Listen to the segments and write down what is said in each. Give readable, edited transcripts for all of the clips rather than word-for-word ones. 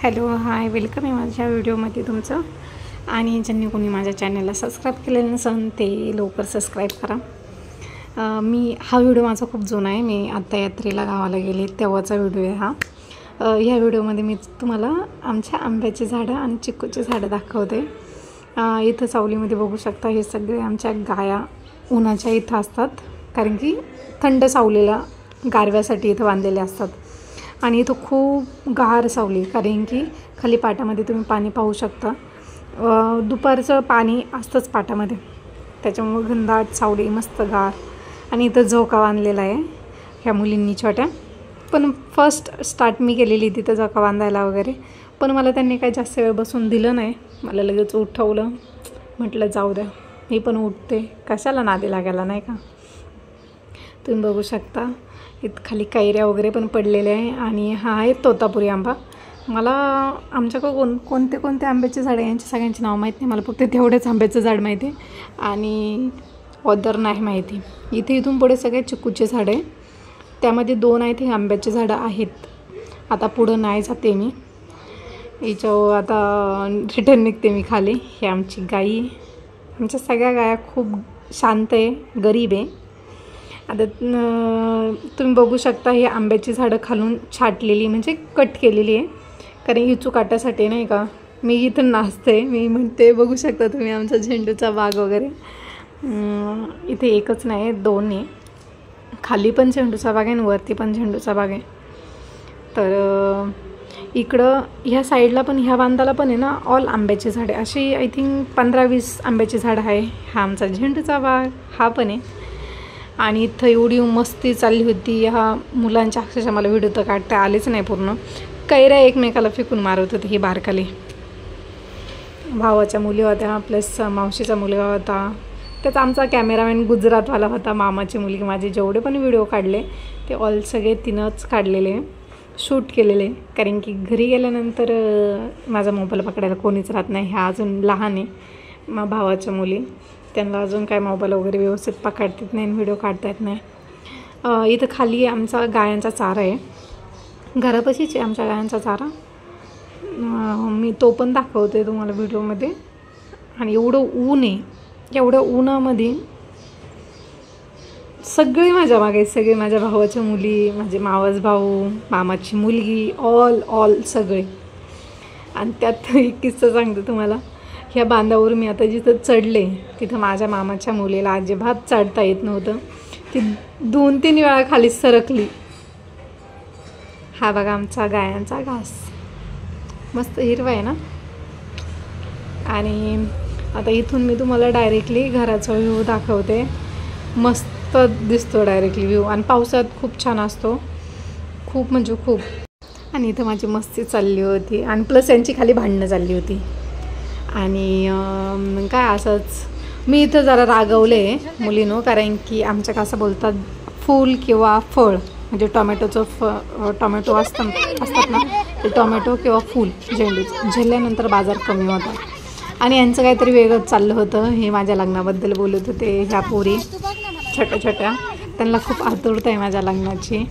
Hello hi welcome आहे माझ्या व्हिडिओमध्ये तुमचं। आणि ज्यांनी कोणी माझ्या चॅनलला सबस्क्राईब केलेलं नसेल ते लवकर सबस्क्राईब करा। हा व्हिडिओ माझा खूप जुना आहे। मी आता यात्रेला गावाला गेले तेव्हाचा व्हिडिओ आहे हा। या व्हिडिओमध्ये मी तुम्हाला आमच्या आंब्याची झाडं आणि चिक्कूची झाडं दाखवते। इथं सावलीमध्ये बघू शकता हे सगळे आमच्या गाया उन्हाच्या इथं असतात, कारण की थंड सावलीला गारव्यासाठी इथं बांधलेले असतात। आणि इथं खूप गार सावली, कारण की खाली पाटामध्ये तुम्ही पाणी पाहू शकता। दुपारचं पाणी असतंच पाटामध्ये, त्याच्यामुळे घनदाट सावली मस्त गार। आणि इथं झोका बांधलेला आहे ह्या मुलींनी छोट्या, पण फर्स्ट स्टार्ट मी केलेली तिथं झोका बांधायला वगैरे, पण मला त्यांनी काही जास्त वेळ बसून दिलं नाही। मला लगेच उठवलं, म्हटलं जाऊ द्या मी पण उठते, कशाला नादी लागायला नाही का। तुम्ही बघू शकता इथं खाली कैऱ्या वगैरे पण पडलेल्या आहे। आणि हा आहे तोतापुरी आंबा। मला आमच्याकडं कोणते कोणते आंब्याचे झाड आहे यांची सगळ्यांची नाव माहीत नाही, मला फक्त तेवढेच आंब्याचं झाड माहिती आहे आणि ऑदर नाही माहिती। इथून पुढे सगळे चिक्कूचे झाड आहे, त्यामध्ये 2 आहे ते आंब्याचे झाडं आहेत। आता पुढं नाही जाते मी, हिच्यावर आता रिटर्न निघते मी खाली। ही आमची गाई, आमच्या सगळ्या गाया खूप शांत आहे, गरीब आहे। आता तुम्ही बघू शकता ही आंब्याची झाडं खालून छाटलेली म्हणजे कट केलेली आहे, कारण इचू काटासाठी नाही का। मी इथं नाचते, मी म्हणते बघू शकता तुम्ही आमचा झेंडूचा बाग वगैरे। इथे एकच नाही 2 आहे, खाली पण झेंडूचा बाग आहे आणि वरती पण झेंडूचा बाग आहे। तर इकडं ह्या साईडला पण ह्या बांधाला पण आहे ना ऑल आंब्याची झाडे, अशी आय थिंक 15-20 आंब्याची झाडं आहे। हा आमचा झेंडूचा बाग हा पण आहे। आणि इथं एवढी मस्ती चालली होती ह्या मुलांच्या, अक्षरशः मला व्हिडिओ तर काढता आलेच नाही पूर्ण। कैऱ्या एकमेकाला फेकून मारत होते ही बारकाली। भावाच्या मुली होत्या प्लस मावशीचा मुलगा होता, त्याचा आमचा कॅमेरामॅन गुजरातवाला होता, मामाची मुलगी। माझे जेवढे पण व्हिडिओ काढले ते ऑल सगळे तिनंच काढलेले, शूट केलेले, कारण की घरी गेल्यानंतर माझा मोबाईल पकडायला कोणीच राहत नाही। ह्या अजून लहान आहे भावाच्या मुली, त्यांना अजून काय मोबाईल वगैरे व्यवस्थित पकडता येत नाही, व्हिडिओ काढता येत नाही। इथं खाली आमचा गायांचा चारा आहे, घरापाशीच आहे आमच्या गायांचा चारा। मी तो पण दाखवते तुम्हाला व्हिडिओमध्ये। आणि एवढं ऊन आहे, एवढ्या उन्हामध्ये सगळे माझ्या मागे, सगळे माझ्या भावाच्या मुली, माझे मावस भाऊ, मामाची मुलगी, ऑल सगळे। आणि त्यात एक किस्सा सांगते तुम्हाला। ह्या बांधावर मी आता जिथं चढले तिथं माझ्या मामाच्या मुलीला अजिबात चढता येत नव्हतं, ती 2-3 वेळा खाली सरकली। हा बघा आमचा गायांचा घास, मस्त हिरवा आहे ना। आणि आता इथून मी तुम्हाला डायरेक्टली घराचा व्ह्यू दाखवते, मस्त दिसतो डायरेक्टली व्ह्यू। आणि पावसात खूप छान असतो, खूप म्हणजे खूप। आणि इथं माझी मस्ती चालली होती, आणि प्लस यांची खाली भांडणं चालली होती। आणि काय असंच मी इथं जरा रागवले मुलीनो, कारण की आमच्या कसं बोलतात फूल किंवा फळ, म्हणजे टोमॅटो असतात ना, ते टोमॅटो किंवा फूल झेंडूचं झेलल्यानंतर बाजार कमी होता। आणि यांचं काहीतरी वेगळंच चाललं होतं। हे माझ्या लग्नाबद्दल बोलत होते, ह्या पोरी छोट्या, त्यांना खूप आतुरता आहे माझ्या लग्नाची।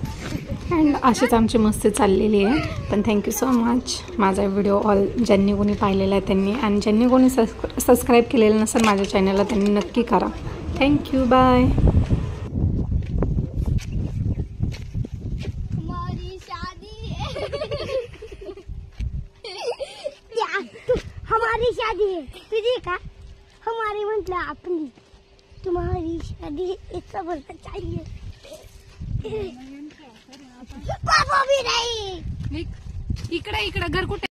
अँड अशीच आमची मस्ती चाललेली आहे। पण थँक्यू सो मच माझा व्हिडिओ ऑल ज्यांनी कोणी पाहिलेला आहे त्यांनी, आणि ज्यांनी कोणी सबस्क्राईब केलेलं नसेल माझ्या चॅनलला त्यांनी नक्की करा। Thank you, bye. हमारी शादी है तुझी का, हमारी मतलब अपनी, तुम्हारी शादी ऐसा बोलना चाहिए। पापा भी नहीं, इकडे घर कुठे